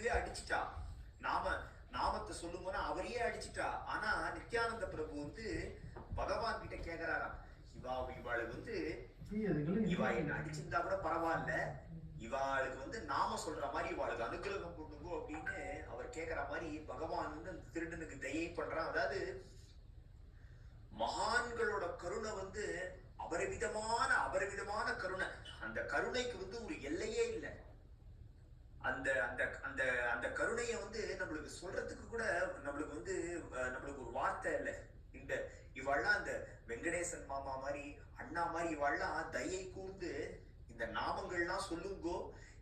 இதுவே அடிச்சுட்டா. நாம நாமத்தை சொல்லும்போது அவரையே அடிச்சுட்டா. ஆனா நித்யானந்த பிரபு வந்து பகவான் கிட்ட கேக்குறாராம், இவாளுக்கு வந்து இவா என்ன அடிச்சிருந்தா கூட பரவாயில்ல, இவாளுக்கு வந்து நாம சொல்ற மாதிரி இவாளுக்கு அனுகிரகம் பண்ணுங்க அப்படின்னு அவர் கேக்குற மாதிரி பகவான் வந்து அந்த திருடனுக்கு தயை பண்றான். அதாவது மகான்களோட கருணை வந்து அபரிவிதமான கருணை. அந்த கருணைக்கு வந்து ஒரு எல்லையே இல்லை. அந்த அந்த அந்த அந்த கருணையை வந்து நம்மளுக்கு சொல்றதுக்கு கூட நம்மளுக்கு வந்து நம்மளுக்கு ஒரு வார்த்தை இல்லை. இந்த இவாள்லாம் அந்த வெங்கடேசன் மாமா மாதிரி, அண்ணா மாதிரி இவாள்லாம் தயை கூர்ந்து இந்த நாமங்கள்லாம் சொல்லுங்கோ.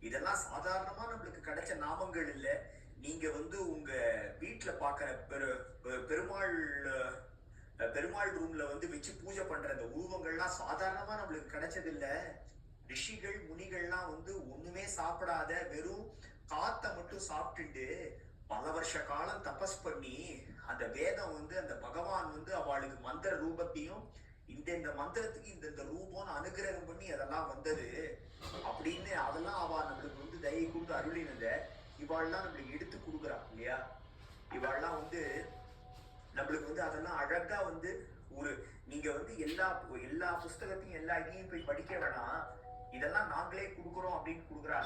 இதெல்லாம் சாதாரணமா நம்மளுக்கு கிடைச்ச நாமங்கள் இல்லை. நீங்க வந்து உங்க வீட்டுல பாக்குற பெருமாள் ரூம்ல வந்து வச்சு பூஜை பண்ற அந்த உருவங்கள்லாம் சாதாரணமா நம்மளுக்கு கிடைச்சது இல்ல. ரிஷிகள் முனிகள்லாம் வந்து ஒண்ணுமே சாப்பிடாத வெறும் காத்த மட்டும் சாப்பிட்டுட்டு பல வருஷ காலம் தபஸ் பண்ணி அந்த வேதம் வந்து அந்த பகவான் வந்து அவளுக்கு மந்திர ரூபத்தையும் இந்த மந்திரத்துக்கு இந்த ரூபம்னு அனுகிரகம் பண்ணி அதெல்லாம் வந்தது அப்படின்னு அதெல்லாம் அவ நம்மளுக்கு வந்து தயை கொடுத்து அருளினத இவாள்லாம் நம்மளுக்கு எடுத்து கொடுக்குறா இல்லையா. இவாள்லாம் வந்து நம்மளுக்கு வந்து அதெல்லாம் அழகா வந்து ஒரு நீங்க வந்து எல்லா புஸ்தகத்தையும் எல்லா இதையும் போய் படிக்க வேணாம், இதெல்லாம் நாங்களே கொடுக்குறோம் அப்படின்னு கொடுக்குறா.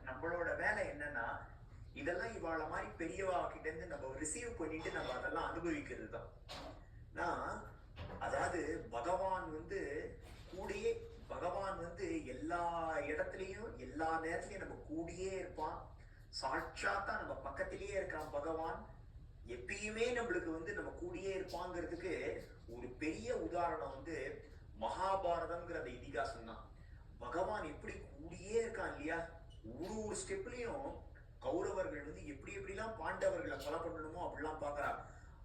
நம்மளோட வேலை என்னன்னா இதெல்லாம் இவாள மாதிரி பெரியவா கிட்ட இருந்து நம்ம ரிசீவ் பண்ணிட்டு நம்ம அதெல்லாம் அனுபவிக்கிறது தான். அதாவது பகவான் வந்து எல்லா இடத்துலயும் எல்லா நேரத்திலயும் நம்ம கூடியே இருப்பான். சாட்சாத்தா நம்ம பக்கத்திலேயே இருக்கான் பகவான். எப்பயுமே நம்மளுக்கு வந்து நம்ம கூடியே இருப்பாங்கிறதுக்கு ஒரு பெரிய உதாரணம் வந்து மகாபாரதம்ங்கிற அந்த இதிகாசம் தான். பகவான் எப்படி கூடியே இருக்கான் இல்லையா. ஒரு ஸ்டெப்லயும் கௌரவர்கள் வந்து எப்படிலாம் பாண்டவர்களை கொலை பண்ணணுமோ அப்படிலாம் பாக்குறா.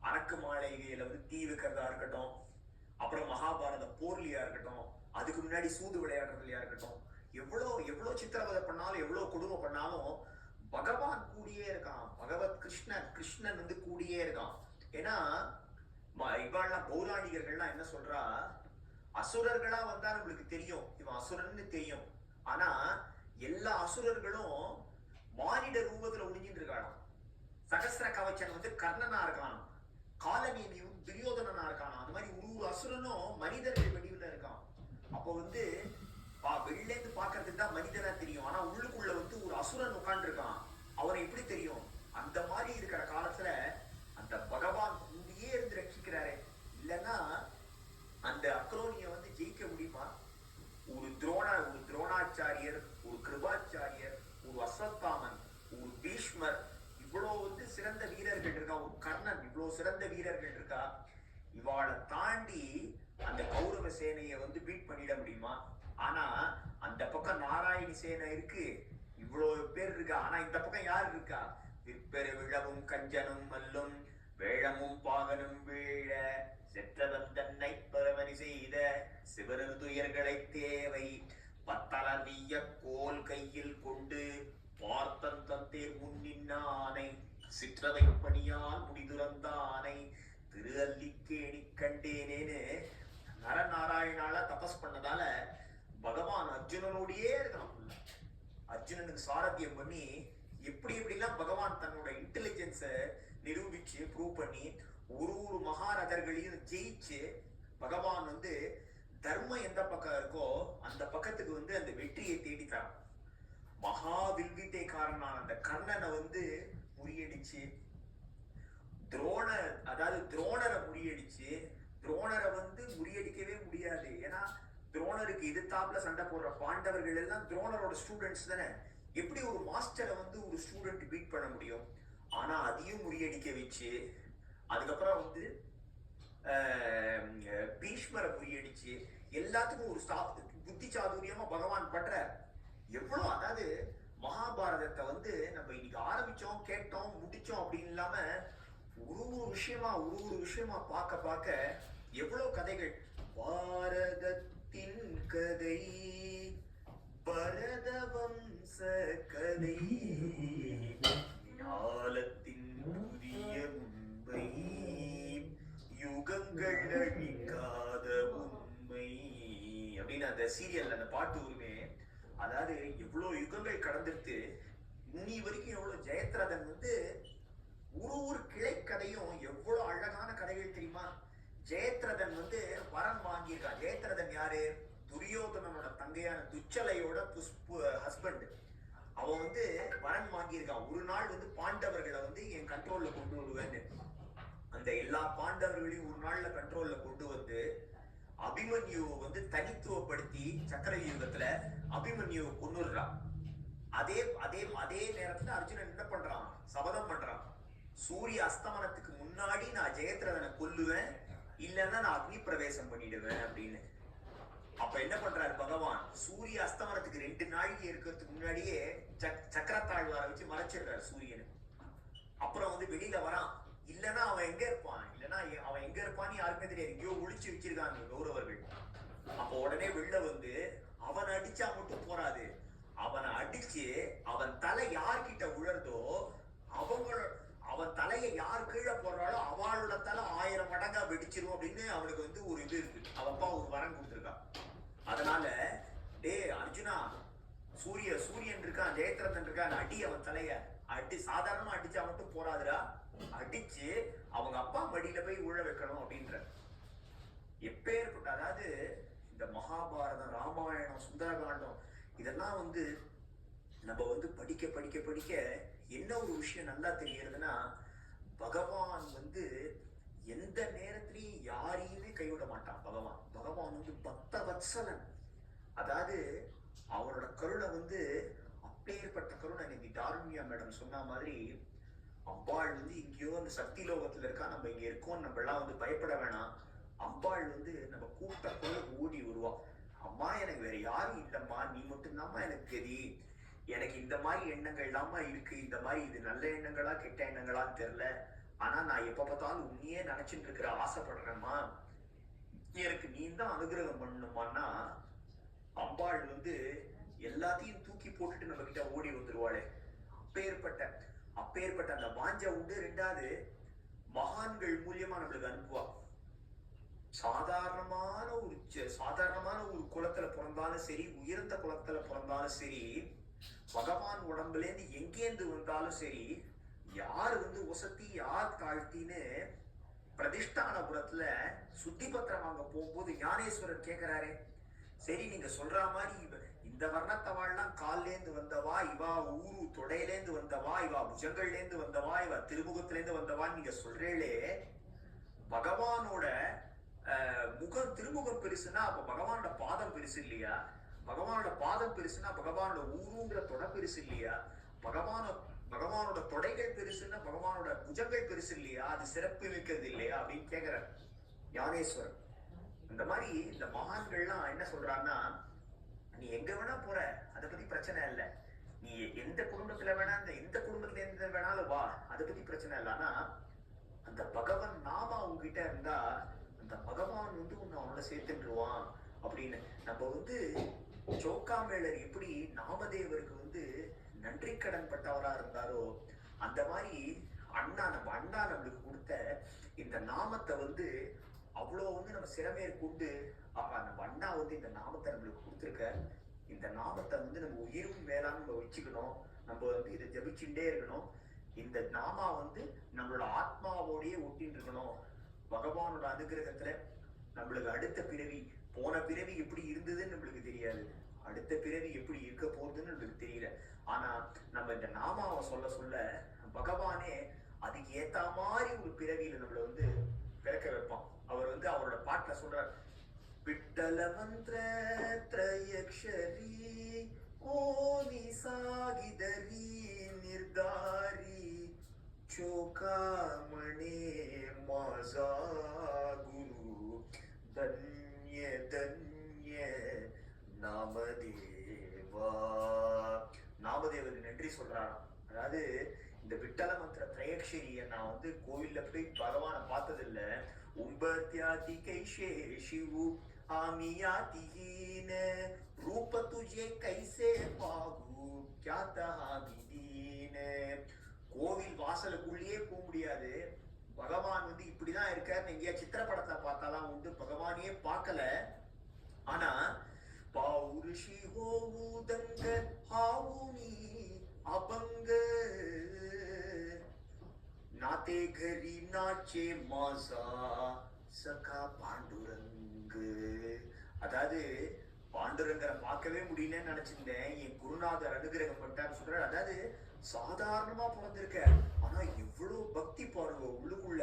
அரக்கு மாளிகையில வந்து தீ வைக்கிறதா இருக்கட்டும், அப்புறம் மகாபாரத போர்லியா இருக்கட்டும், அதுக்கு முன்னாடி சூது விளையாடுறதுலயா இருக்கட்டும், எவ்வளவு சித்திரவதை பண்ணாலும் எவ்வளவு கொடுமை பண்ணாலும் பகவான் கூடியே இருக்கான். கிருஷ்ணன் வந்து கூடியே இருக்கான். ஏன்னா இவாள்லாம் பௌராணிகர்கள்லாம் என்ன சொல்றா, அசுரர்களா வந்தா நம்மளுக்கு தெரியும் இவன் அசுரன்னு தெரியும். ஆனா எல்லா அசுரர்களும் மானிட ரூபத்துல ஒளிஞ்சிட்டு இருக்காளாம். சகஸ்ர கவச்சன் வந்து கர்ணனா இருக்கான், காலநேமி துரியோதனனா இருக்கான். அந்த மாதிரி ஒரு அசுரனும் மனிதர்கள் வடிவுல இருக்கான். அப்போ வந்து வெளில இருந்து பாக்குறதுக்கு தான் மனிதனா தெரியும், ஆனா உள்ளுக்குள்ள வந்து ஒரு அசுரன் உட்கார்ந்து இருக்கான். அவனை எப்படி தெரியும்? அந்த மாதிரி இருக்கிற காலத்துல அந்த பகவான் கூடியே இருந்து ரட்சிக்கிறாரு. இல்லைன்னா அந்த அக்ரோனிய வந்து ஜெயிக்க முடியுமா? ஒரு துரோணாச்சாரியர், ஒரு கிருபாச்சாரியர், ஒரு அஸ்வத்தாமன், ஒரு பீஷ்மர், இவ்வளவு வந்து சிறந்த வீரர்கள் இருக்கா. ஒரு கர்ணன், இவ்வளவு சிறந்த வீரர்கள் இருக்கா. இவாளை தாண்டி அந்த கௌரவ சேனையை வந்து பீட் பண்ணிட முடியுமா? ஆனா அந்த பக்கம் நாராயணி சேனை இருக்கு, இவ்வளவு பேர் இருக்கா. ஆனா இந்த பக்கம் யார் இருக்கா? விற்பெரு விழவும் கஞ்சனும் மல்லும் வேழமும் பாகனும் வீழ செற்றவன் தன்னை பரவனி செய்த சிவரது துயர்களை தேவை பத்தலர் வீய கோல் கையில் கொண்டு பார்த்தன் தந்தேர் முன்னின்னானை சிற்றவை பணியால் முடிதுறந்தானை திரு அல்லிக்கேணி கண்டேனேன்னு நரநாராயணால தபஸ் பண்ணதால பகவான் அர்ஜுனனோடையே இருக்கான். அர்ஜுனனுக்கு சாரத்தியம் பண்ணி எப்படிலாம் பகவான் தன்னோட இன்டெலிஜென்ஸை நிரூபிச்சு ப்ரூவ் பண்ணி ஒரு மகாரதர்களையும் ஜெயிச்சு பகவான் வந்து தர்மம் எந்த பக்கம் இருக்கோ அந்த பக்கத்துக்கு வந்து அந்த வெற்றியை தேடித்தான். மகா வில்வித்தைக்காரனான அந்த கர்ணனை வந்து முறியடிச்சு துரோணரை முறியடிச்சு, துரோணரை வந்து முறியடிக்கவே முடியாது. ஏன்னா துரோணருக்கு எதிர்த்தாப்புல சண்டை போடுற பாண்டவர்கள் எல்லாம் துரோணரோட ஸ்டூடெண்ட்ஸ் தானே. எப்படி ஒரு மாஸ்டரை வந்து ஒரு ஸ்டூடெண்ட் பீட் பண்ண முடியும்? ஆனா அதையும் முறியடிக்க வச்சு அதுக்கப்புறம் வந்து பீஷ்மரை முறியடிச்சு எல்லாத்துக்கும் ஒரு புத்தி சாதுரியமா பகவான் பண்ற எவ்வளவு. அதாவது மகாபாரதத்தை வந்து நம்ம இன்னைக்கு ஆரம்பிச்சோம், கேட்டோம், முடிச்சோம் அப்படின்னு இல்லாம ஒரு விஷயமா பார்க்க எவ்வளவு கதைகள். பாரதத்தின் கதை, பரத வம்ச கதை, ஞாலத்தின் புதிய மும்பை, யுகங்கள் அழிக்காத உண்மை அப்படின்னு அந்த சீரியல் அந்த பாட்டு உரிமை. அதாவது எவ்வளவு யுகங்கள் கடந்துட்டு இன்னி வரைக்கும் எவ்வளவு ஜெயத்ரதன் வந்து ஒரு கிளை கதையும் எவ்வளவு அழகான கதைகள் தெரியுமா? ஜெயத்ரதன் வந்து வரம் வாங்கியிருக்கான். ஜெயத்ரதன் யாரு? துரியோதனனோட தங்கையான துச்சலையோட ஹஸ்பண்ட். அவன் வந்து வரம் வாங்கியிருக்கான், ஒரு நாள் வந்து பாண்டவர்களை வந்து என் கண்ட்ரோல்ல கொண்டு வருவேன்னு. அந்த எல்லா பாண்டவர்களையும் ஒரு நாள்ல கண்ட்ரோல்ல கொண்டு வந்து அபிமன்யுவை வந்து தனித்துவப்படுத்தி சக்கர யுகத்துல அபிமன்யுவை கொன்னுடுறான். அதே அதே அதே நேரத்துல அர்ஜுனன் என்ன பண்றான்? சபதம் பண்றான், சூரிய அஸ்தமனத்துக்கு முன்னாடி நான் ஜெயத்ரதனை கொல்லுவேன், இல்லைன்னா நான் அக்னி பிரவேசம் பண்ணிடுவேன் அப்படின்னு. அப்ப என்ன பண்றாரு பகவான்? சூரிய அஸ்தமனத்துக்கு 2 நாளைக்கு இருக்கிறதுக்கு முன்னாடியே சக்கரத்தாழ்வாரை வச்சு மறைச்சிடுறாரு சூரியனு. அப்புறம் வந்து வெளியில வரான். இல்லைன்னா அவன் எங்க இருப்பான், இல்லைன்னா அவன் எங்க இருப்பான்னு யாருக்குமே தெரியாது, எங்கேயோ ஒளிச்சு வச்சிருக்காங்க கௌரவர்கள். அப்ப உடனே வெளில வந்து அவனை அடிச்சா மட்டும் போறாது, அவனை அடிச்சு அவன் தலை யார்கிட்ட உழறதோ அவன் தலையை யார் கீழே போடுறாளோ அவளோட தலை 1000 மடங்கா வெடிச்சிரும் அப்படின்னு அவனுக்கு வந்து ஒரு இது இருக்கு. அவப்பா ஒரு வரம் கொடுத்துருக்கான். அதனால டே அர்ஜுனா, சூரியன் இருக்கான், ஜெயத்ரதன் இருக்கான், அடி அவன் தலைய அடி. சாதாரணமா அடிச்சா மட்டும் போறாதுடா, அடிச்சு அவங்க அப்பா மடியில போய் உழ வைக்கணும் அப்படின்ற. எப்பேற்பட்ட, அதாவது இந்த மகாபாரதம், ராமாயணம், சுந்தரகாண்டம் இதெல்லாம் வந்து நம்ம வந்து படிக்க படிக்க படிக்க என்ன ஒரு விஷயம் நல்லா தெரியறதுன்னா, பகவான் வந்து எந்த நேரத்திலையும் யாரையுமே கைவிட மாட்டான். பகவான் வந்து பக்த வத்சலன். அதாவது அவரோட கருணை வந்து அப்பேற்பட்ட கருணை. இன்னைக்கு டார்மியா மேடம் சொன்ன மாதிரி, அம்பாள் வந்து இங்கேயோ அந்த சக்தி லோகத்துல இருக்கா, நம்ம இங்க இருக்கோம், நம்ம எல்லாம் வந்து பயப்பட வேணாம். அம்பாள் வந்து நம்ம கூட்டக்குள்ள ஓடி வருவா. அம்மா எனக்கு வேற யாரும் இல்லம்மா, நீ மட்டும்தாம்மா எனக்கு கதி, எனக்கு இந்த மாதிரி எண்ணங்கள் இல்லாம இருக்கு, இந்த மாதிரி இது நல்ல எண்ணங்களா கெட்ட எண்ணங்களான்னு தெரியல, ஆனா நான் எப்ப பார்த்தாலும் உன்னையே நினைச்சுட்டு இருக்கிற, ஆசைப்படுறேம்மா, எனக்கு நீ தான் அனுகிரகம் பண்ணணுமான்னா அம்பாள் வந்து எல்லாத்தையும் தூக்கி போட்டுட்டு நம்ம கிட்ட ஓடி வந்துருவாளே. அப்பேற்பட்ட அந்த வாஞ்ச உண்டு. 2வது, மகான்கள் மூலியமா நம்மளுக்கு அனுப்புவா. சாதாரணமான ஒரு குலத்துல பிறந்தாலும் சரி, உயர்ந்த குலத்துல பிறந்தாலும் சரி, பகவான் உடம்புல இருந்து எங்கேந்து வந்தாலும் சரி, யார் வந்து உசத்தி யார் தாழ்த்தின்னு பிரதிஷ்டானபுரத்துல சுத்தி பத்திரம் வாங்க போகும்போது ஞானேஸ்வரர் கேட்கிறாரே, சரி நீங்க சொல்ற மாதிரி இந்த வர்ணத்தவாள்லாம் கால்லேந்து வந்தவா, இவா ஊரு தொடையிலேந்து வந்தவா, இவா புஜங்கள்லேந்து வந்தவா, இவா திருமுகத்திலேருந்து வந்தவான்னு நீங்க சொல்றீங்களே, பகவானோட முகம் திருமுகம் பெருசுன்னா அப்ப பகவானோட பாதம் பெருசு இல்லையா? பகவானோட பாதம் பெருசுன்னா பகவானோட ஊருங்கிற தொடை பெருசு இல்லையா? பகவானோட தொடைகள் பெருசுன்னா பகவானோட புஜங்கள் பெருசு இல்லையா? அது சிறப்பு மிக்கிறது இல்லையா அப்படின்னு கேக்குறார் ஞானேஸ்வரன். அந்த மாதிரி இந்த மகான்கள்லாம் என்ன சொல்றாங்கன்னா, நீ எங்க வேணா போற, அதை பத்தி பிரச்சனை இல்லை, நீ எந்த குடும்பத்துல வேணா, எந்த குடும்பத்துல இருந்து வேணாலும் வா, அதை பத்தி பிரச்சனை இல்லை, ஆனா அந்த பகவான் நாம உங்ககிட்ட இருந்தா அந்த பகவான் வந்து உன்னை அவனோட சேர்த்துருவான் அப்படின்னு. நம்ம வந்து சோக்காமேளர் எப்படி நாமதேவருக்கு வந்து நன்றி கடன் பட்டவரா இருந்தாரோ, அந்த மாதிரி நம்ம அண்ணா நம்மளுக்கு கொடுத்த இந்த நாமத்தை வந்து அவ்வளோ வந்து நம்ம சிறமேற் கொண்டு, நம்ம அண்ணா வந்து இந்த நாமத்தை நம்மளுக்கு கொடுத்துருக்க, இந்த நாமத்தை வந்து நம்ம உயிரும் மேலான்னு நம்ம வச்சுக்கணும், நம்ம வந்து இதை ஜபிச்சுட்டே இருக்கணும், இந்த நாமா வந்து நம்மளோட ஆத்மாவோடயே ஒட்டின்னு இருக்கணும். பகவானோட அனுகிரகத்துல நம்மளுக்கு அடுத்த பிறவி, போன பிறவி எப்படி இருந்ததுன்னு நம்மளுக்கு தெரியாது, அடுத்த பிறவி எப்படி இருக்க போகுதுன்னு நம்மளுக்கு தெரியல, ஆனா நம்ம இந்த நாமாவை சொல்ல சொல்ல பகவானே அதுக்கு ஏத்த மாதிரி ஒரு பிறவியில நம்மள வந்து பிறக்க வைப்பான். அவர் வந்து அவரோட பாட்டுல சொல்றார், விட்டல மந்திர த்ரயக்ஷரி ஓமி சாகிதரி நிர்தாரி சோகாமணே மாசா குரு தன்ய தன்ய நாமதேவா. நாமதேவருக்கு நன்றி சொல்றாராம். அதாவது இந்த விட்டல மந்திர திரையக்ஷரிய நான் வந்து கோவில்ல போய் பகவானை பார்த்ததில்ல, உம்பத்யாதி கைஷே சிவு ஆமியாதிஹீன ரூப துஜே கைசே பாகு கியாதஹாமிதீன. கோவில் வாசலுக்குள்ளேயே போக முடியாது, பகவான் வந்து இப்படிதான் இருக்காரு, எங்கேயா சித்திரப்படத்தை பார்த்தாலாம் உண்டு, பகவானையே பார்க்கல, ஆனா பௌருஷி ஹோவுதங்க ஹாவுனி அபங்க आते घरी नाचे मासा सखा पांडुरंग. அதாவது பாண்டுரங்கரை பார்க்கவே முடியலன்னு நினைச்சிருந்தேன், என் குருநாதர் அனுகிரகம் பண்ணிட்டான்னு சொல்றாரு. அதாவது சாதாரணமா பிறந்திருக்க, ஆனா எவ்வளவு பக்தி பாருங்க உள்ளுக்குள்ள.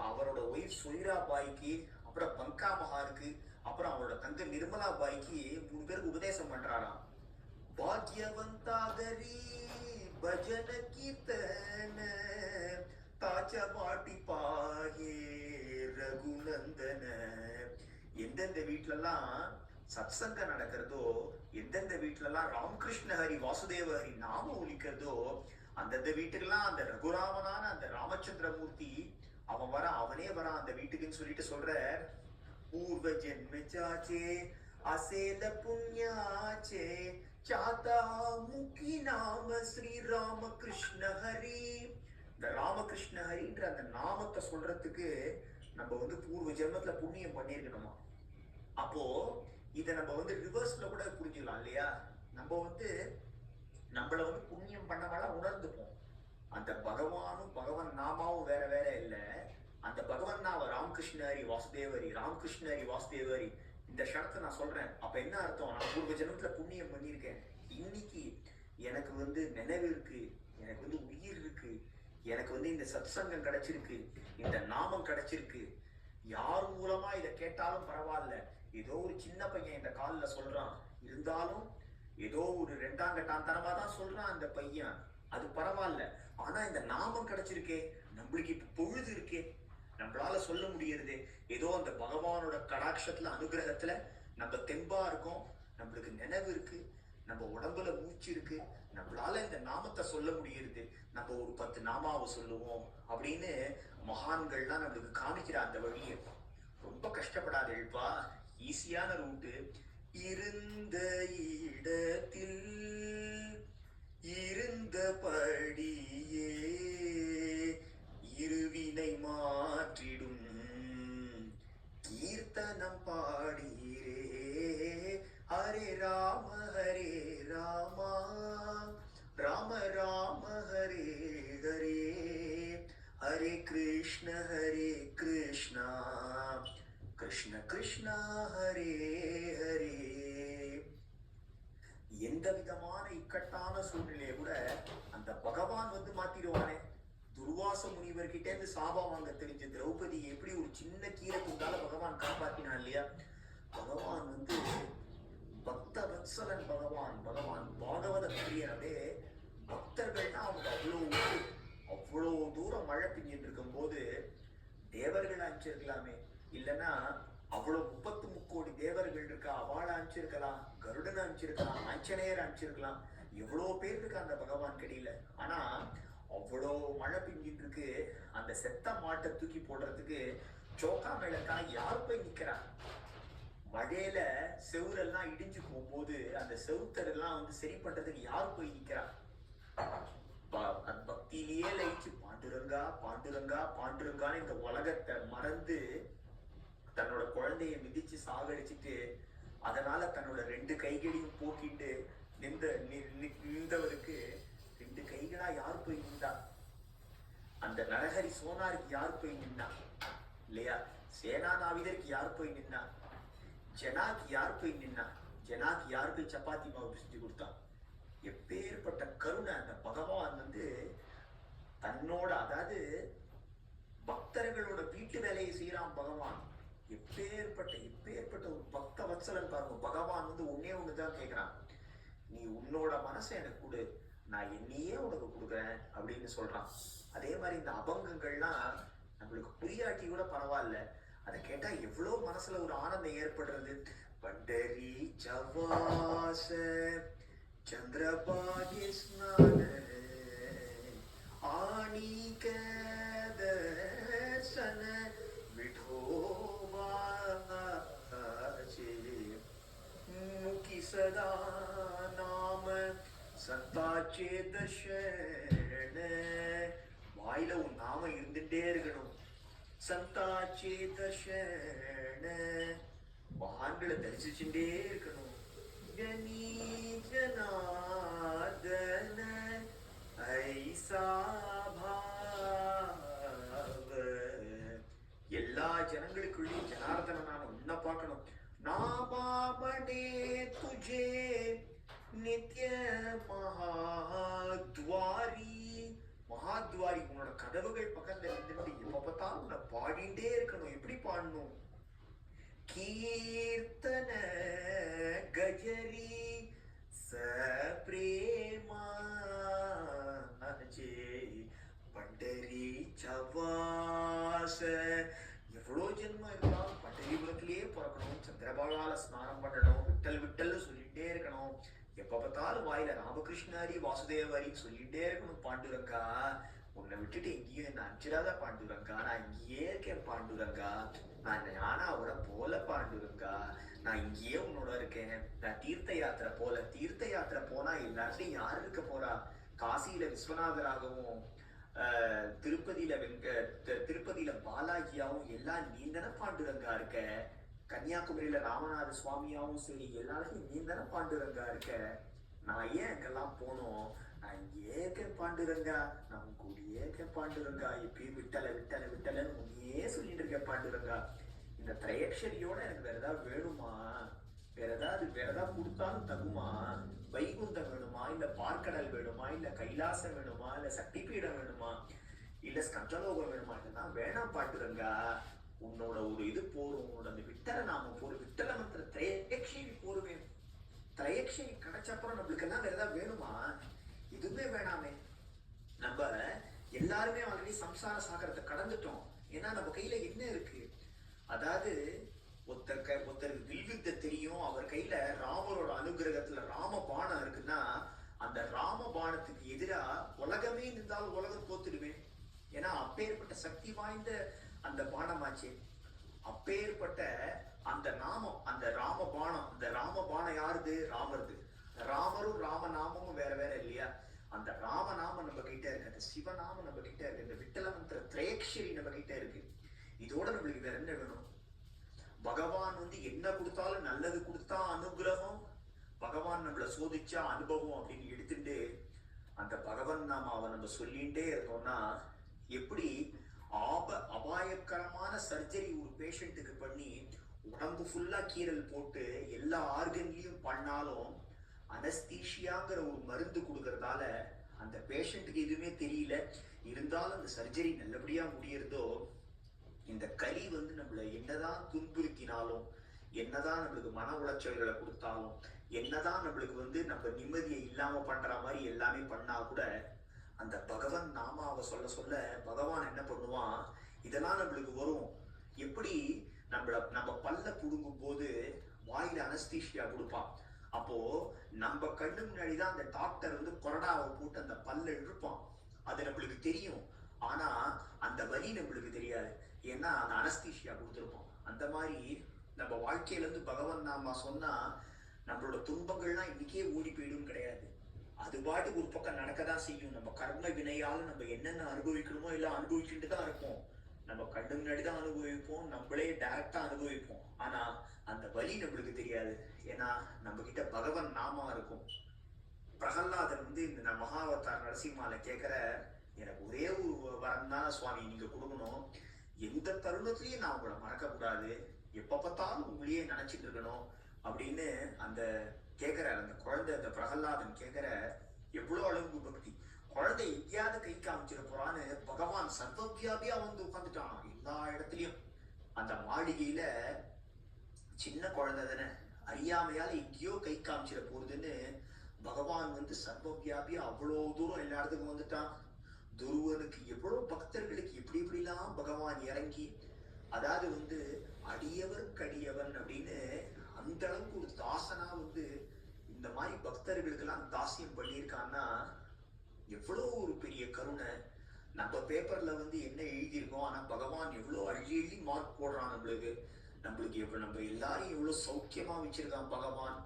அவரோட ஒய்ஃப் சுயிரா பாய்க்கு, அப்புறம் பங்கா மகாருக்கு, அப்புறம் அவரோட தங்க நிர்மலா பாய்க்கு 3 பேருக்கு உபதேசம் பண்றாராம். பாக்யவந்தாகரி பஜன கீர்த்தன தாச்ச பாட்டி பாயே ரகுநந்தன. எந்தெந்த வீட்டுலலாம் சத்சங்கம் நடக்கிறதோ, எந்தெந்த வீட்டுலலாம் ராமகிருஷ்ண ஹரி வாசுதேவ ஹரி நாம ஒலிக்கிறதோ, அந்தந்த வீட்டுக்கெல்லாம் அந்த ரகுராமனான அந்த ராமச்சந்திரமூர்த்தி அவனே வரான் அந்த வீட்டுக்குன்னு சொல்லிட்டு சொல்ற. பூர்வ ஜென்மச்சாச்சே அசேல புண்ணியாச்சே சாத்தா முக்கி நாம ஸ்ரீ ராமகிருஷ்ண ஹரி. இந்த ராமகிருஷ்ண ஹரின்ற அந்த நாமத்தை சொல்றதுக்கு நம்ம பூர்வ ஜென்மத்துல புண்ணியம் பண்ணியிருக்கணுமா. அப்போ இதை நம்ம ரிவர்ஸ்ல கூட புரிஞ்சுக்கலாம் இல்லையா. நம்மள புண்ணியம் பண்ணவளா உணர்ந்துப்போம். அந்த பகவானும் பகவான் நாமாவும் வேற வேற இல்லை. அந்த பகவான் நாம ராமகிருஷ்ண ஹரி வாசுதேவரி, ராமகிருஷ்ண ஹரி வாசுதேவரி. இந்த க்ஷணத்தை நான் சொல்றேன். அப்ப என்ன அர்த்தம்? நான் பூர்வ ஜென்மத்துல புண்ணியம் பண்ணியிருக்கேன். இன்னைக்கு எனக்கு நினைவு இருக்கு, எனக்கு உயிர் இருக்கு, எனக்கு இந்த சத்சங்கம் கிடைச்சிருக்கு, இந்த நாமம் கிடைச்சிருக்கு. யார் மூலமா இதை கேட்டாலும் பரவாயில்ல. ஏதோ ஒரு சின்ன பையன் இந்த காலில் சொல்றான், இருந்தாலும் ஏதோ ஒரு 2ஆம் கட்டாந்தரமா தான் சொல்றான் அந்த பையன், அது பரவாயில்ல. ஆனா இந்த நாமம் கிடைச்சிருக்கே, நம்மளுக்கு இப்ப பொழுது இருக்கே, நம்மளால சொல்ல முடியறது. ஏதோ அந்த பகவானோட கடாட்சத்துல அனுகிரகத்துல நம்ம தெம்பா இருக்கோம், நம்மளுக்கு நினைவு இருக்கு, நம்ம உடம்புல மூச்சு இருக்கு, நம்மளால இந்த நாமத்தை சொல்ல முடியுது. நம்ம ஒரு 10 நாமாவை சொல்லுவோம் அப்படின்னு மகான்கள்லாம் நம்மளுக்கு காமிக்கிற அந்த வழியை. ரொம்ப கஷ்டப்படாது எழுப்பா, ஈஸியான ரூட்டு. இருந்த இடத்தில் இருந்தபடியே இருவினை மாற்றிடும் கீர்த்தனம் பாடீரே. ஹரே ராம ராம ராம ஹரே ஹரே, ஹரே கிருஷ்ண கிருஷ்ண கிருஷ்ண ஹரே ஹரே. எந்த விதமான இக்கட்டான சூழ்நிலையை கூட அந்த பகவான் மாத்திடுவானே. துர்வாச முனிவர்கிட்ட இருந்து சாபா வாங்க தெரிஞ்ச திரௌபதி எப்படி ஒரு சின்ன கீரை துண்டால பகவான் காப்பாத்தினான் இல்லையா. பகவான் பக்த வத்சலன். பகவான் பாகவத பிரியனே. பக்தர்கள்னா அவங்க அவ்வளோ தூரம் மழை பெஞ்சிட்டு இருக்கும் போது தேவர்கள் அனுப்பிச்சிருக்கலாமே, இல்லைன்னா அவ்வளவு 33 கோடி தேவர்கள் இருக்கா, அவளை அனுப்பிச்சிருக்கலாம், கருடனை அனுப்பிச்சிருக்கலாம், ஆஞ்சநேயர் அனுப்பிச்சிருக்கலாம், எவ்வளோ பேர் இருக்கா அந்த பகவான் கடியில. ஆனா அவ்வளோ மழை பெஞ்சிட்டு இருக்கு, அந்த செத்த மாட்டை தூக்கி போடுறதுக்கு சோக்கா மேலத்தான் யார் போய் நிக்கிறா. மழையில செவுரெல்லாம் இடிஞ்சு போகும்போது அந்த செவுத்தரெல்லாம் சரி பண்றதுக்கு யார் போய் நிக்கிறா. பக்தியிலேயே லயிச்சு பாண்டுரங்கா பாண்டுரங்கா பாண்டுரங்கான்னு இந்த உலகத்தை மறந்து தன்னோட குழந்தைய மிதிச்சு சாகடிச்சுட்டு, அதனால தன்னோட 2 கைகளையும் போக்கிட்டு நின்றவருக்கு 2 கைகளா யார் போய் நின்றா. அந்த நரஹரி சோனாருக்கு யார் போய் நின்னா இல்லையா. சேனாநாவிதருக்கு யார் போய் நின்னா, ஜனாக்கு யார் போய் நின்னா, ஜனாக்கு யார் போய் சப்பாத்தி மாவு செஞ்சு கொடுத்தான். எப்பேற்பட்ட கருணை அந்த பகவான் தன்னோட, அதாவது பக்தர்களோட வீட்டு வேலையை செய்யறான் பகவான். எப்பேற்பட்ட ஒரு பக்த வத்சலன் பாருங்க. பகவான் ஒன்னே ஒண்ணுதான் கேட்கிறான், நீ உன்னோட மனசை எனக்கு கொடு, நான் என்னையே உனக்கு கொடுக்குறேன் அப்படின்னு சொல்றான். அதே மாதிரி இந்த அபங்கங்கள்லாம் நம்மளுக்கு புரியாட்டி கூட பரவாயில்ல, அதை கேட்டா எவ்வளவு மனசுல ஒரு ஆனந்தம் ஏற்படுறது. பண்டரி சவாச சந்திரபாகி ஸ்நான ஆணிக தர்சன விடோபாச்சே முகி சதா நாம சந்தாச்சே தர்ஷன. வாயில உன் நாம இருந்துட்டே இருக்கணும். சந்தாச்சே தர்ஷன, மகான்களை தரிசிச்சுட்டே இருக்கணும். ஜனி ஜனார்தன ஐசா ஜனங்களுக்குள்ளேயும் ஜனார்தன நான் உன்னை பார்க்கணும். நாமாமணே துஜே நித்ய மகாத்வாரி, மகாத்வாரி உன்னோட கதவுகள் பக்கத்துல இருந்துட்டு எப்ப பார்த்தாலும் உன்னை பாடிண்டே இருக்கணும். எப்படி பாடணும்? கீர்த்தன கஜரி சப்ரேமா பண்டரி சவாச. எவ்வளோ ஜென்மம் இருந்தாலும் பண்டரிபுரத்திலேயே பிறக்கணும், சந்திரபாகால ஸ்நானம் பண்ணணும், விட்டல் விட்டல் சொல்லிட்டே இருக்கணும், எப்ப பார்த்தாலும் வாயில ராமகிருஷ்ணாரி வாசுதேவரின்னு சொல்லிட்டே இருக்கணும். பாண்டுரங்கா உன்னை விட்டுட்டு எங்கேயும் என்ன அஞ்சிடாத பாண்டுரங்கா, நான் இங்கேயே இருக்கேன் பாண்டுரங்கா, நான் ஞானாவோட போல பாண்டுரங்கா, நான் இங்கேயே உன்னோட இருக்கேன். நான் தீர்த்த யாத்திரை போல, தீர்த்த யாத்திரை போனா எல்லாத்துலயும் யாரு இருக்க போறா? காசியில விஸ்வநாதராகவும் திருப்பதியில பாலாஜியாவும் எல்லாம் நீந்தன பாண்டுரங்கா இருக்க. கன்னியாகுமரியில ராமநாத சுவாமியாவும் சரி, எல்லாருக்கும் நீந்தன பாண்டுரங்கா இருக்க. நான் ஏன் அங்கெல்லாம் போனோம்? நான் இங்கே இருக்கேன் பாண்டுரங்கா, நான் கூடியே இருக்கேன் பாண்டுரங்கா, எப்பயும் விட்டல விட்டல விட்டலன்னு உன்னையே சொல்லிட்டு இருக்கேன் பாண்டுரங்கா. இந்த திரையக்ஷரியோட எனக்கு வேற ஏதாவது வேணுமா? வேற ஏதாவது கொடுத்தாலும் தகுமா? வைகுந்தம் வேணுமா, இல்ல பார்க்கடல் வேணுமா, இல்ல கைலாசம் வேணுமா, இல்ல சக்தி பீடம் வேணுமா, இல்ல ஸ்கந்தலோகம் வேணுமா? இதெல்லாம் வேணாம் பாண்டுரங்கா. உன்னோட ஒரு இது போரும், உன்னோட அந்த விட்டல நாம போரும், விட்டல மந்திர திரையக்ஷரி போருவேன். திரையக்ஷரி கிடைச்சப்பறம் நம்மளுக்கு எல்லாம் வேற ஏதாவது வேணுமா? எதுவுமே வேணாமே. நம்ம எல்லாருமே ஆல்ரெடி சம்சார சாகரத்தை கடந்துட்டோம். ஏன்னா நம்ம கையில என்ன இருக்கு? அதாவது ஒருத்தருக்கு வில்வித்தை தெரியும், அவர் கையில ராமரோட அனுகிரகத்துல ராம பானம் இருக்குன்னா அந்த ராம பானத்துக்கு எதிரா உலகமே நின்றாலும் உலகம் தோத்துடுவேன். ஏன்னா அப்பேற்பட்ட சக்தி வாய்ந்த அந்த பானமாச்சு. அப்பேற்பட்ட அந்த நாமம், அந்த ராம பானம், அந்த ராம பானம் யாருது? ராமருது. ராமரும் ராமநாமமும் வேற வேற இல்லையா? அந்த ராமநாமம் நம்ம கிட்ட இருக்கு, அந்த சிவநாமம் நம்ம கிட்ட இருக்கு, இந்த விட்டல மந்திர திரையக்ஷரி நம்ம கிட்ட இருக்கு. இதோட நம்மளுக்கு வேற என்ன வேணும்? பகவான் என்ன கொடுத்தாலும் நல்லது கொடுத்தா அனுகிரகம், பகவான் நம்மள சோதிச்சா அனுபவம் அப்படின்னு எடுத்துட்டு அந்த பகவான் நாமாவை நம்ம சொல்லிட்டே இருந்தோம்னா எப்படி அபாயகரமான சர்ஜரி ஒரு பேஷண்ட்டுக்கு பண்ணி உடம்பு ஃபுல்லா கீரல் போட்டு எல்லா ஆர்கன்லயும் பண்ணாலும் அனஸ்தீஷியாங்கிற ஒரு மருந்து கொடுக்கறதால அந்த பேஷண்ட்டுக்கு எதுவுமே தெரியல, இருந்தாலும் அந்த சர்ஜரி நல்லபடியா முடியறதோ, இந்த கலி நம்மள என்னதான் துன்புறுத்தினாலும், என்னதான் நம்மளுக்கு மன உளைச்சல்களை கொடுத்தாலும், என்னதான் நம்மளுக்கு நம்ம நிம்மதியை இல்லாம பண்ற மாதிரி எல்லாமே பண்ணா கூட அந்த பகவான் நாமாவை சொல்ல சொல்ல பகவான் என்ன பண்ணுவான்? இதெல்லாம் நம்மளுக்கு வரும். எப்படி நம்ம பல்ல புடுங்கும் போது வாயில அனஸ்தீஷியா கொடுப்பான். அப்போ நம்ம கண்ணு முன்னாடிதான் அந்த டாக்டர் கொரடாவை போட்டு அந்த பல்ல இழுப்பான். அது நம்மளுக்கு தெரியும், ஆனா அந்த வலி நம்மளுக்கு தெரியாது. ஏன்னா அந்த அனஸ்தீஷியா கொடுத்துருப்போம். அந்த மாதிரி நம்ம வாழ்க்கையில பகவான் நாமா சொன்னா நம்மளோட துன்பங்கள்லாம் இன்னைக்கே ஓடி போயிடும் கிடையாது. அது பாட்டுக்கு ஒரு பக்கம் நடக்கதான் செய்யும். நம்ம கர்ம வினையால நம்ம என்னென்ன அனுபவிக்கணுமோ எல்லாம் அனுபவிச்சுட்டு தான் இருப்போம். நம்ம கண்ணு முன்னாடிதான் அனுபவிப்போம், நம்மளே டைரக்டா அனுபவிப்போம். ஆனா அந்த வலி நம்மளுக்கு தெரியாது. ஏன்னா நம்ம கிட்ட பகவான் நாமா இருக்கும். பிரகலாதன் இந்த மகாவதார் நரசிம்மால கேட்கிற, எனக்கு ஒரே ஒரு வரம் தான் சுவாமி நீங்க கொடுக்கணும், எந்த தருணத்திலையும் நான் உங்களை மறக்க கூடாது, எப்ப பார்த்தாலும் உங்களையே நினைச்சிட்டு இருக்கணும் அப்படின்னு அந்த கேட்கிற அந்த குழந்தை, அந்த பிரகலாதன் கேட்கிற எவ்வளவு அளவுக்கு பக்தி. குழந்தை எங்கேயாவது கை காமிச்சிட போறான்னு பகவான் சர்வவியாபியா உட்காந்துட்டான் எல்லா இடத்துலயும். அந்த மாளிகையில சின்ன குழந்தை தானே, அறியாமையால எங்கேயோ கை காமிச்சிட போறதுன்னு பகவான் சர்வவியாபியா அவ்வளவு தூரம் எல்லா இடத்துக்கும் வந்துட்டான். துருவனுக்கு எவ்வளவு பக்தர்களுக்கு எப்படி எப்படிலாம் பகவான் இறங்கி, அதாவது அடியவருக்கு அடியவன் அப்படின்னு அந்த அளவுக்கு ஒரு தாசனா இந்த மாதிரி பக்தர்களுக்கு எல்லாம் தாசியம் பண்ணியிருக்கான்னா எவ்வளவு ஒரு பெரிய கருணை. நம்ம பேப்பர்ல என்ன எழுதியிருக்கோம், ஆனா பகவான் எவ்வளவு அள்ளி அள்ளி மார்க் போடுறான் நம்மளுக்கு. எவ்வளவு நம்ம எல்லாரையும் எவ்வளவு சௌக்கியமா வச்சிருக்கான் பகவான்,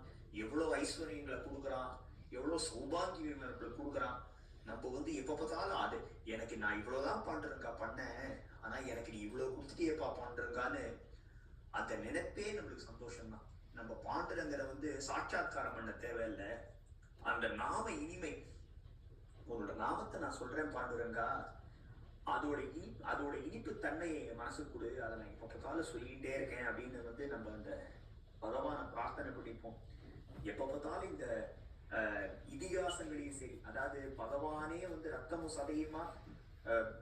எவ்வளவு ஐஸ்வர்யங்களை கொடுக்குறான், எவ்வளவு சௌபாகியங்களை நம்மளுக்கு கொடுக்குறான். நம்ம எப்ப பார்த்தாலும் அது எனக்கு நான் இவ்வளவுதான் பண்றேங்கா பண்ணேன், ஆனா எனக்கு நீ இவ்வளவு கொடுத்துட்டேப்பா பண்றேங்கான்னு அந்த நினைப்பே நம்மளுக்கு சந்தோஷம் தான். நம்ம பாண்டுரங்கரை சாட்சாத்காரம் பண்ண தேவையில்லை, அந்த நாம இனிமை. உன்னோட நாமத்தை நான் சொல்றேன் பாண்டுரங்கா, அதோட இனிப்பு தன்மை என் மனசுக்கு கொடு, அதை நான் எப்போ பார்த்தாலும் சொல்லிகிட்டே இருக்கேன் அப்படின்னு வந்து நம்ம அந்த பகவானை பிரார்த்தனை பண்ணிப்போம். எப்போ பார்த்தாலும் இந்த இதிகாசங்களையும் சரி, அதாவது பகவானே வந்து ரத்தமும் சதையுமா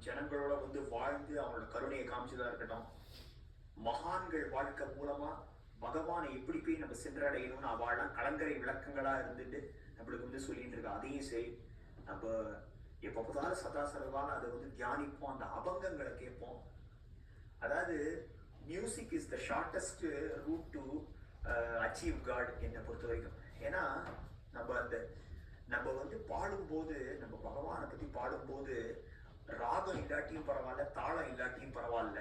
ஜனங்களோட வந்து வாழ்ந்து அவனோட கருணையை காமிச்சதா இருக்கட்டும், மகான்கள் வாழ்க்கை மூலமா பகவானை எப்படி போய் நம்ம சென்றடையணும்னு அவள்லாம் கலங்கரை விளக்கங்களா இருந்துட்டு நம்மளுக்கு வந்து சொல்லிட்டு இருக்கா. அதையும் சரி, நம்ம எப்போ பார்த்தாலும் சதா சர்வான அதை வந்து தியானிப்போம், அந்த அபங்கங்களை கேட்போம். அதாவது music is the shortest route to achieve God என்னை பொறுத்த வரைக்கும். ஏன்னா நம்ம வந்து பாடும்போது, நம்ம பகவானை பத்தி பாடும்போது ராகம் இல்லாட்டியும் பரவாயில்ல, தாளம் இல்லாட்டியும் பரவாயில்ல,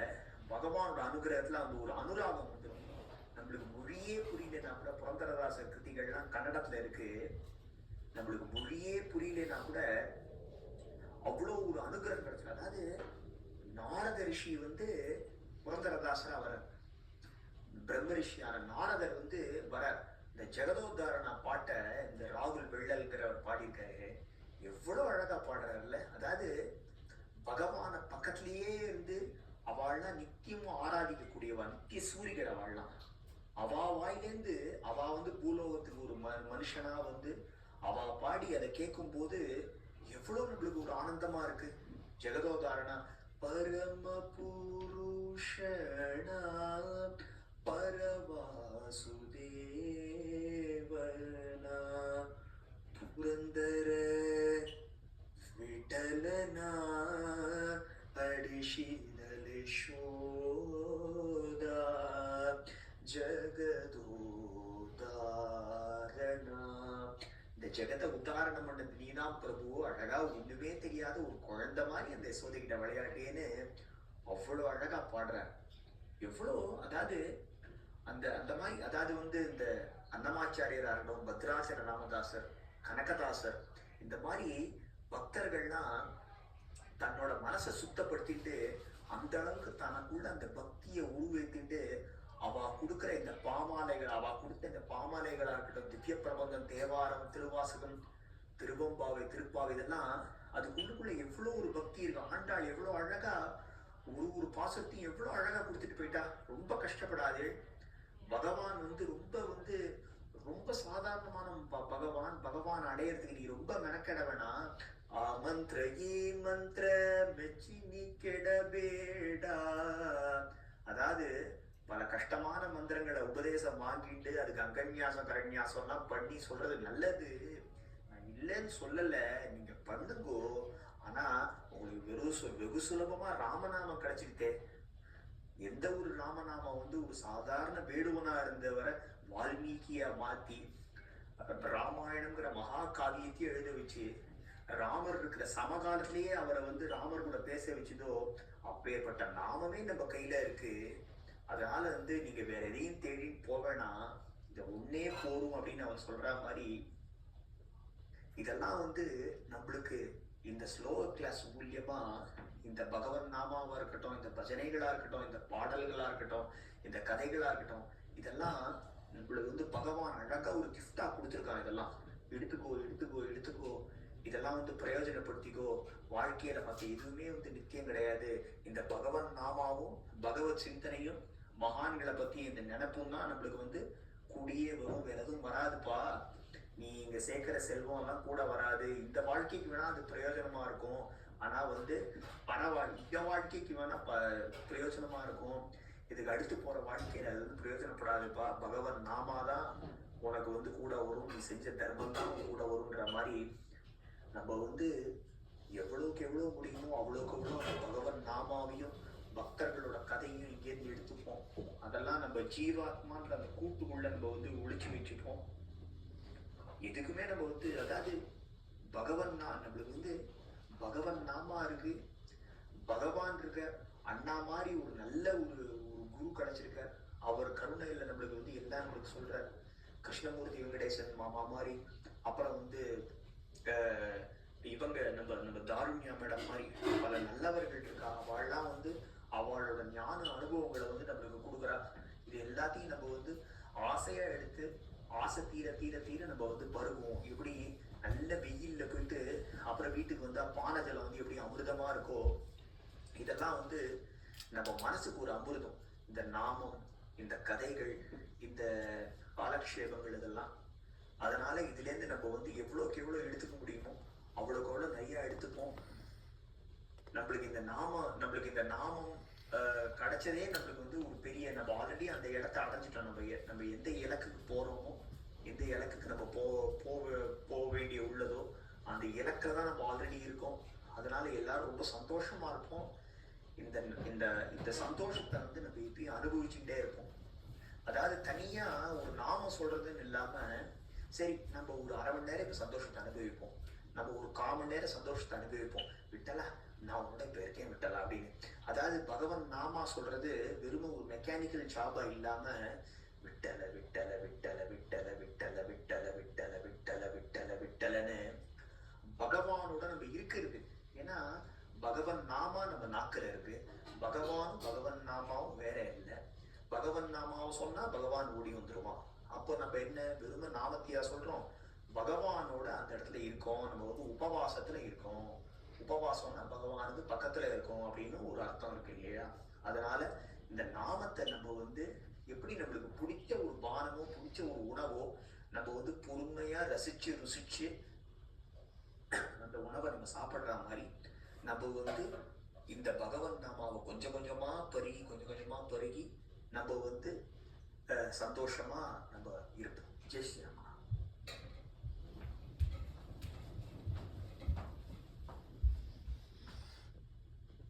பகவானோட அனுகிரகத்துல அந்த ஒரு அனுராகம் வந்துடும். நம்மளுக்கு மொழியே புரியலன்னா கூட, புரந்தரதாசர் கிருதிகள்லாம் கன்னடத்துல இருக்கு, நம்மளுக்கு மொழியே புரியலன்னா கூட அவ்வளோ ஒரு அனுகிரகம் கிடைச்சது. அதாவது நாரத ரிஷி வந்து புரந்தரதாசரா வர, பிரம்ம ரிஷியான நாரதர் வந்து வர, இந்த ஜெகதோத்தாரணா பாட்டை இந்த ராகுல் வெள்ளல்கிறவர் பாடியிருக்காரு. எவ்வளவு அழகா பாடுறாருல்ல. அதாவது பகவான பக்கத்திலேயே இருந்து அவள்லாம் நித்தியமும் ஆராதிக்கக்கூடியவா, நித்திய சூரியகள் அவள்லாம். அவா வாயிலேருந்து அவ வந்து பூலோகத்துக்கு ஒரு மனுஷனா வந்து அவ பாடி அதை கேட்கும் போது எவ்வளவு நம்மளுக்கு ஒரு ஆனந்தமா இருக்கு. ஜெகதோதாரணா பரம புருஷனா பரவாசுதேவனா புரந்தர விட்டலனா அடிஷினலிஷோதா ஜெகதோதாரணா. இந்த ஜெகத்தை உத்தாரணம் பண்ணது நீதான் பிரபு, அழகா ஒண்ணுமே தெரியாத ஒரு குழந்தை மாதிரி அந்த யசோதைகிட்ட விளையாடுறேன்னு அவ்வளோ அழகா பாடுறார். எவ்வளோ, அதாவது அந்த அந்த மாதிரி, அதாவது வந்து இந்த அன்னமாச்சாரியரா இருக்கட்டும், பத்ராசர ராமதாசர், கனகதாசர், இந்த மாதிரி பக்தர்கள்லாம் தன்னோட மனசை சுத்தப்படுத்திட்டு அந்த அளவுக்கு தனக்குள்ள அந்த பக்தியை உருவேற்றிட்டு அவ கொடுக்குற இந்த பாமாலைகள், அவ கொடுத்த இந்த பாமாலைகளா இருக்கட்டும், திவ்ய பிரபந்தம், தேவாரம், திருவாசகம், திருவம்பாவை, திருப்பாவை, இதெல்லாம் அதுக்குள்ளுக்குள்ள எவ்வளோ ஒரு பக்தி இருக்கு. ஆண்டாள் எவ்வளோ அழகா ஒரு பாசத்தையும் எவ்வளோ அழகா கொடுத்துட்டு போயிட்டா. ரொம்ப கஷ்டப்படாது. பகவான் வந்து ரொம்ப சாதாரணமான பகவான் அடையறதுக்கு நீ ரொம்ப மெனக்கெட வேணா. மந்திர ஏ மந்திர மெச்சி நீ கெடபேடா. அதாவது பல கஷ்டமான மந்திரங்களை உபதேசம் வாங்கிட்டு அதுக்கு அங்கன்யாசம் கரண்யாசம்லாம் பண்ணி சொல்றது நல்லது, நான் இல்லைன்னு சொல்லல, நீங்க பண்ணுங்கோ. ஆனா உங்களுக்கு வெகு சுலபமா ராமநாமம் கிடைச்சிக்கிட்டே. எந்த ஒரு ராமநாமம் வந்து ஒரு சாதாரண வேடுவனா இருந்தவரை வால்மீகியா மாத்தி ராமாயணம்ங்கிற மகா காவியத்தையும் எழுத வச்சு, ராமர் இருக்கிற சமகாலத்திலேயே அவரை வந்து ராமர் கூட பேச வச்சதோ, அப்பேற்பட்ட நாமமே நம்ம கையில இருக்கு. அதனால வந்து நீங்க வேற எதையும் தேடி போவேனா, இத ஒன்னே போரும் அப்படின்னு அவன் சொல்ற மாதிரி. இதெல்லாம் வந்து நம்மளுக்கு இந்த ஸ்லோவர் கிளாஸ் மூலியமா இந்த பகவன் நாமாவா இருக்கட்டும், இந்த பஜனைகளா இருக்கட்டும், இந்த பாடல்களா இருக்கட்டும், இந்த கதைகளா இருக்கட்டும், இதெல்லாம் நம்மளுக்கு வந்து பகவான் அழகா ஒரு கிஃப்டா கொடுத்துருக்கான். இதெல்லாம் எடுத்துக்கோ எடுத்துக்கோ எடுத்துக்கோ, இதெல்லாம் வந்து பிரயோஜனப்படுத்திக்கோ. வாழ்க்கையில மற்ற எதுவுமே வந்து நித்தியம் கிடையாது. இந்த பகவன் நாமாவும் பகவத் சிந்தனையும் மகான்களை பத்தி இந்த நினைப்பும் தான் நம்மளுக்கு வந்து கூடியே வரும். வேற எதுவும் வராதுப்பா. நீ இங்க சேர்க்கிற செல்வம் எல்லாம் கூட வராது. இந்த வாழ்க்கைக்கு வேணா அது பிரயோஜனமா இருக்கும், ஆனா வந்து இந்த வாழ்க்கைக்கு வேணா பிரயோஜனமா இருக்கும். இதுக்கு அடுத்து போற வாழ்க்கையில அது வந்து பிரயோஜனப்படாதுப்பா. பகவன் நாமாதான் உனக்கு வந்து கூட வரும், நீ செஞ்ச தர்மம் தான் கூட வரும்ன்ற மாதிரி நம்ம வந்து எவ்வளவுக்கு எவ்வளவு முடியுமோ அவ்வளவுக்கு எவ்வளவு பகவன் நாமாவையும் பக்தர்களோட கதையும் இங்கேருந்து எடுத்துப்போம். அதெல்லாம் நம்ம ஜீவாத்மான்ற அந்த கூட்டுக்குள்ள நம்ம வந்து ஒழிச்சு வச்சுப்போம். எதுக்குமே நம்ம வந்து, அதாவது நம்மளுக்கு வந்து பகவன் நாமா இருக்கு, பகவான் இருக்க, அண்ணா மாதிரி ஒரு நல்ல ஒரு குரு கிடைச்சிருக்க. அவர் கருணையில நம்மளுக்கு வந்து எல்லாம் நம்மளுக்கு சொல்றார். கிருஷ்ணமூர்த்தி வெங்கடேசன் மாமா மாதிரி, அப்புறம் வந்து இவங்க நம்ம தாருண்யா மேடம் மாதிரி பல நல்லவர்கள் இருக்கா. அவள்லாம் வந்து அவளோட ஞான அனுபவங்களை வந்து நம்மளுக்கு கொடுக்குறா. இது எல்லாத்தையும் நம்ம வந்து ஆசையா எடுத்து ஆசை தீர தீர தீர நம்ம வந்து பருகுவோம். எப்படி நல்ல வெயில்ல போயிட்டு அப்புறம் வீட்டுக்கு வந்து பானை ஜலம் வந்து எப்படி அமிர்தமா இருக்கோ, இதெல்லாம் வந்து நம்ம மனசுக்கு ஒரு அமிர்தம். இந்த நாமம், இந்த கதைகள், இந்த காலக்ஷேபங்கள் இதெல்லாம். அதனால இதுலேருந்து நம்ம வந்து எவ்வளோக்கு எவ்வளோ எடுத்துக்க முடியுமோ அவ்வளோக்கு எவ்வளோ நிறைய எடுத்துப்போம். நம்மளுக்கு இந்த நாமம் கிடைச்சதே நம்மளுக்கு வந்து ஒரு பெரிய, நம்ம ஆல்ரெடி அந்த இடத்த அடைஞ்சிட்டோம். நம்ம எந்த இலக்குக்கு போறோமோ, எந்த இலக்குக்கு நம்ம போக வேண்டிய உள்ளதோ அந்த இலக்கில் தான் நம்ம ஆல்ரெடி இருக்கோம். அதனால எல்லாரும் ரொம்ப சந்தோஷமா இருப்போம். இந்த இந்த இந்த சந்தோஷத்தை வந்து நம்ம எப்பயும் அனுபவிச்சுட்டே இருப்போம். அதாவது தனியா ஒரு நாமம் சொல்றதுன்னு இல்லாம, சரி நம்ம ஒரு அரை மணி நேரம் இப்ப சந்தோஷத்தை அனுபவிப்போம், நம்ம ஒரு 1/4 மணி நேரம் சந்தோஷத்தை அனுபவிப்போம். விட்டலா, நான் உன்னோட இப்ப இருக்கேன் விட்டலா அப்படின்னு. அதாவது பகவன் நாமா சொல்றது வெறும் ஒரு மெக்கானிக்கல் ஜாபா இல்லாம, விட்டல விட்டல விட்டல விட்டல விட்டல விட்டல விட்டல விட்டல விட்டல விட்டலன்னு பகவானோட நம்ம இருக்கிறது. ஏன்னா பகவன் நாமா நம்ம நாக்குல இருக்கு. பகவன் நாமாவும் வேற இல்லை. பகவன் நாமாவை சொன்னா பகவான் ஓடி வந்துருவான். அப்போ நம்ம என்ன வெறும நாமத்தியா சொல்றோம்? பகவானோட அந்த இடத்துல இருக்கோம். நம்ம வந்து உபவாசத்துல இருக்கோம். உபவாசம்னா பகவானுக்கு பக்கத்துல இருக்கோம் அப்படின்னு ஒரு அர்த்தம் இருக்கு இல்லையா? அதனால இந்த நாமத்தை நம்ம வந்து எப்படி நம்மளுக்கு பிடிச்ச ஒரு பானமோ பிடிச்ச ஒரு உணவோ நம்ம வந்து பொறுமையா ரசிச்சு ருசிச்சு அந்த உணவை நம்ம சாப்பிடுற மாதிரி நம்ம வந்து இந்த பகவன் நாமாவை கொஞ்சம் கொஞ்சமா பருகி நம்ம வந்து சந்தோஷமா நம்ம இருப்போம். ஜெய் ஸ்ரீராம்.